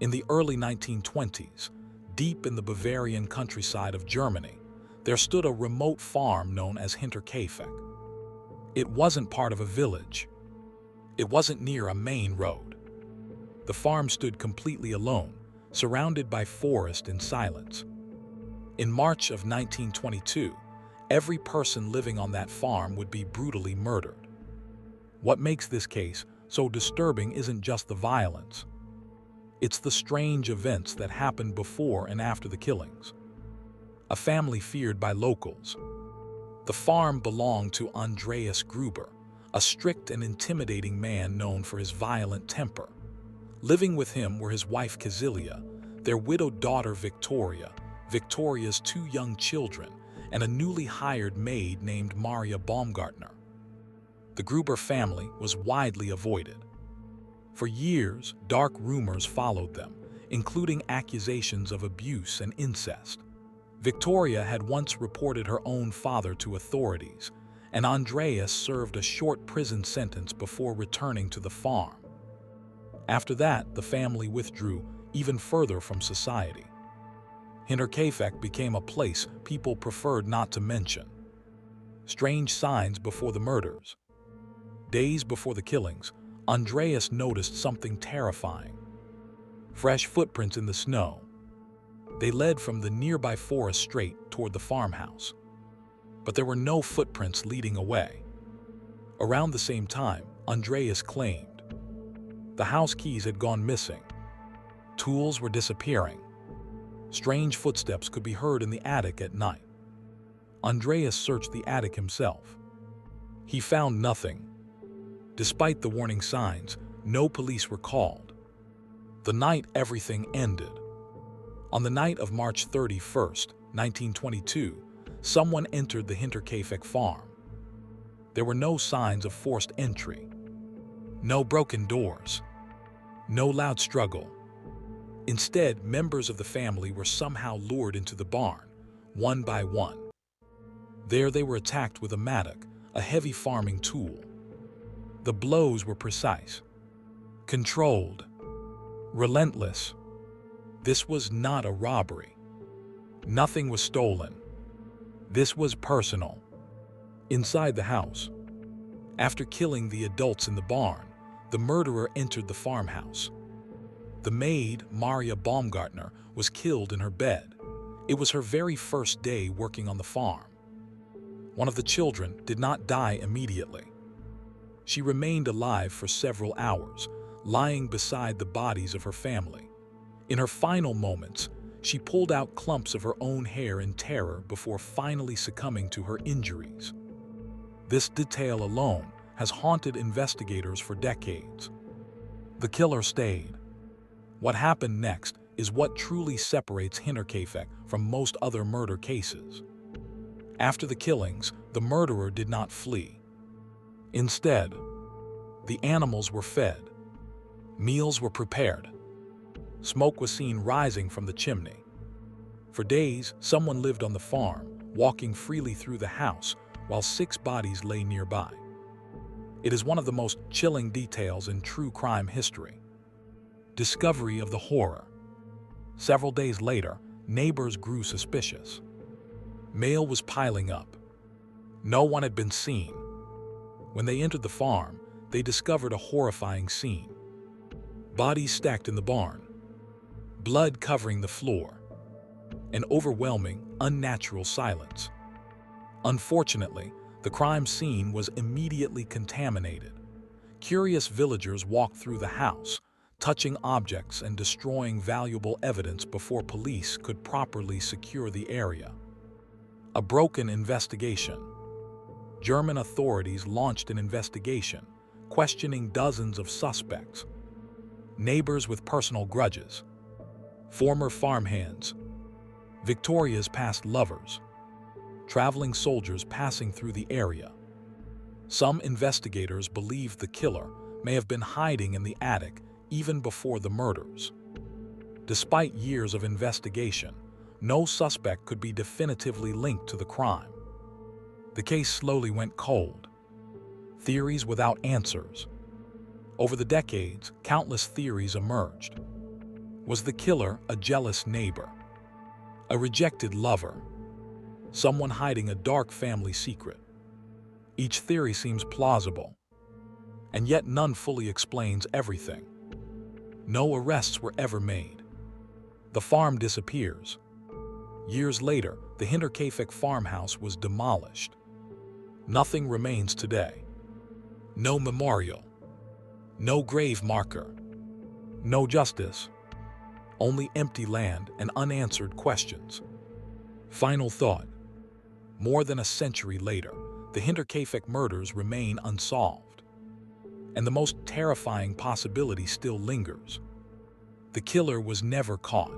In the early 1920s, deep in the Bavarian countryside of Germany, there stood a remote farm known as Hinterkaifeck. It wasn't part of a village. It wasn't near a main road. The farm stood completely alone, surrounded by forest and silence. In March of 1922, every person living on that farm would be brutally murdered. What makes this case so disturbing isn't just the violence. It's the strange events that happened before and after the killings. A family feared by locals. The farm belonged to Andreas Gruber, a strict and intimidating man known for his violent temper. Living with him were his wife Cecilia, their widowed daughter Victoria, Victoria's 2 young children, and a newly hired maid named Maria Baumgartner. The Gruber family was widely avoided. For years, dark rumors followed them, including accusations of abuse and incest. Victoria had once reported her own father to authorities, and Andreas served a short prison sentence before returning to the farm. After that, the family withdrew even further from society. Hinterkaifeck became a place people preferred not to mention. Strange signs before the murders. Days before the killings, Andreas noticed something terrifying. Fresh footprints in the snow. They led from the nearby forest straight toward the farmhouse. But there were no footprints leading away. Around the same time, Andreas claimed the house keys had gone missing. Tools were disappearing. Strange footsteps could be heard in the attic at night. Andreas searched the attic himself. He found nothing. Despite the warning signs, no police were called. The night everything ended. On the night of March 31st, 1922, someone entered the Hinterkaifeck farm. There were no signs of forced entry. No broken doors. No loud struggle. Instead, members of the family were somehow lured into the barn, one by one. There they were attacked with a mattock, a heavy farming tool. The blows were precise, controlled, relentless. This was not a robbery. Nothing was stolen. This was personal. Inside the house, after killing the adults in the barn, the murderer entered the farmhouse. The maid, Maria Baumgartner, was killed in her bed. It was her very first day working on the farm. One of the children did not die immediately. She remained alive for several hours, lying beside the bodies of her family. In her final moments, she pulled out clumps of her own hair in terror before finally succumbing to her injuries. This detail alone has haunted investigators for decades. The killer stayed. What happened next is what truly separates Hinterkaifeck from most other murder cases. After the killings, the murderer did not flee. Instead, the animals were fed. Meals were prepared. Smoke was seen rising from the chimney. For days, someone lived on the farm, walking freely through the house, while 6 bodies lay nearby. It is one of the most chilling details in true crime history. Discovery of the horror. Several days later, neighbors grew suspicious. Mail was piling up. No one had been seen. When they entered the farm, they discovered a horrifying scene. Bodies stacked in the barn. Blood covering the floor. An overwhelming, unnatural silence. Unfortunately, the crime scene was immediately contaminated. Curious villagers walked through the house, touching objects and destroying valuable evidence before police could properly secure the area. A broken investigation. German authorities launched an investigation, questioning dozens of suspects. Neighbors with personal grudges. Former farmhands. Victoria's past lovers. Traveling soldiers passing through the area. Some investigators believe the killer may have been hiding in the attic even before the murders. Despite years of investigation, no suspect could be definitively linked to the crime. The case slowly went cold. Theories without answers. Over the decades, countless theories emerged. Was the killer a jealous neighbor? A rejected lover? Someone hiding a dark family secret? Each theory seems plausible, and yet none fully explains everything. No arrests were ever made. The farm disappears. Years later, the Hinterkaifeck farmhouse was demolished. Nothing remains today. No memorial. No grave marker. No justice. Only empty land and unanswered questions. Final thought. More than a century later, the Hinterkaifeck murders remain unsolved. And the most terrifying possibility still lingers. The killer was never caught.